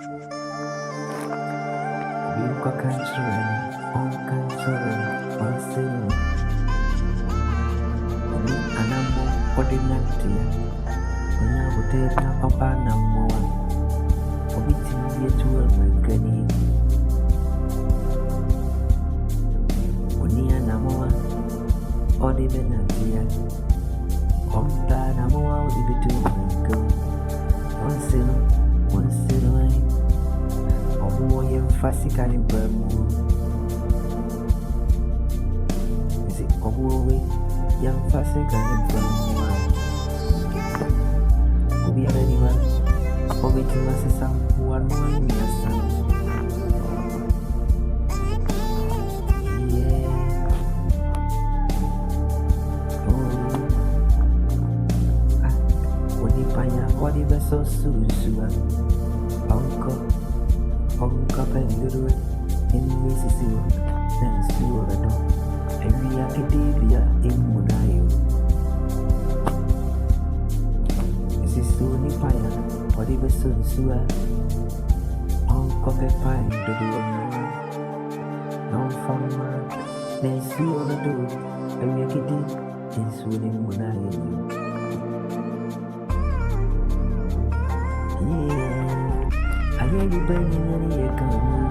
Yuko kanchurani, on kanchurani, on sinu. Ni anamo ordinantia, onya butera papa namoa. Obiti yetuwa mwekani. Oni anamoa, ordinantia. Omta namoa, obitu mwekani. On sinu ay. Omo yemfasi kanibamu. Isi omo we yemfasi kanibamu. Obi ananiwa, obi timasi sampu anuwa nyasa. Yeah. Onipanya odi beso susua. Onka penduru in Mississippi, and Suorado, and we are Kedivia in Munayo. This is Suni Paya, or even Sun Sua. Onka Pine, the door, non farmer, then Suorado, and we are Kedivia in Suni Munayo. I ain't the brain in the air come.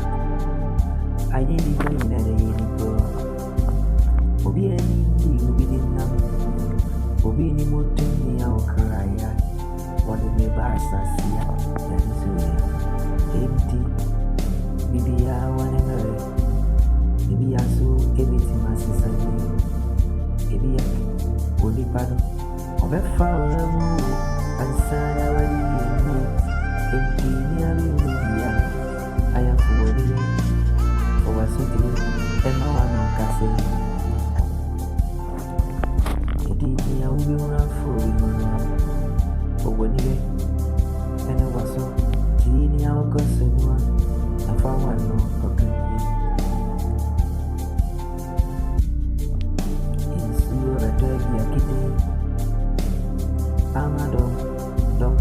I ain't the brain in the air go. Obi any obi di nam. Obi ni moto ni awkraya. Wale me basa sia. Yanzuya. Empty. Bibi ya wane mere. Bibi ya so ebiti masisani. Bibi ya oli pado. Obefa olamu. Ansana wali. I am forwarding over something, and no one can say. It did me, I will be around for you. But when you and I was so teeny, I will go somewhere. I found one no okay. It's you a drag your kitty. I'm a dog.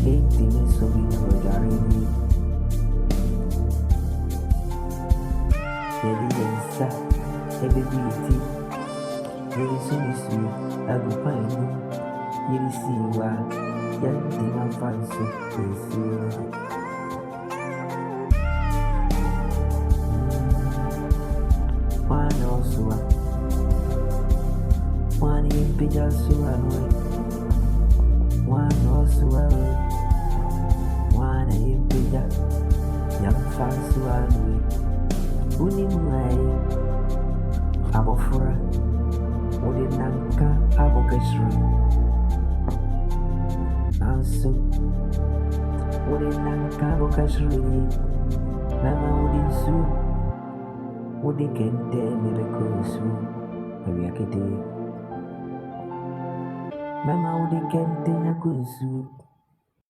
18 minutes of you were jarring. Yeliyensa, ebibiti, yelisumisu, agupainu, yelisiwa, yantima fansu, yesu. Wana osua, wani impija suanwe, wana osua, wana impija, yamfansu anwe. Unimai abofura udinanka abokesru nanso udinanka abokesru mama udinsu udikente merekosu abiakete mama udikente nakunsu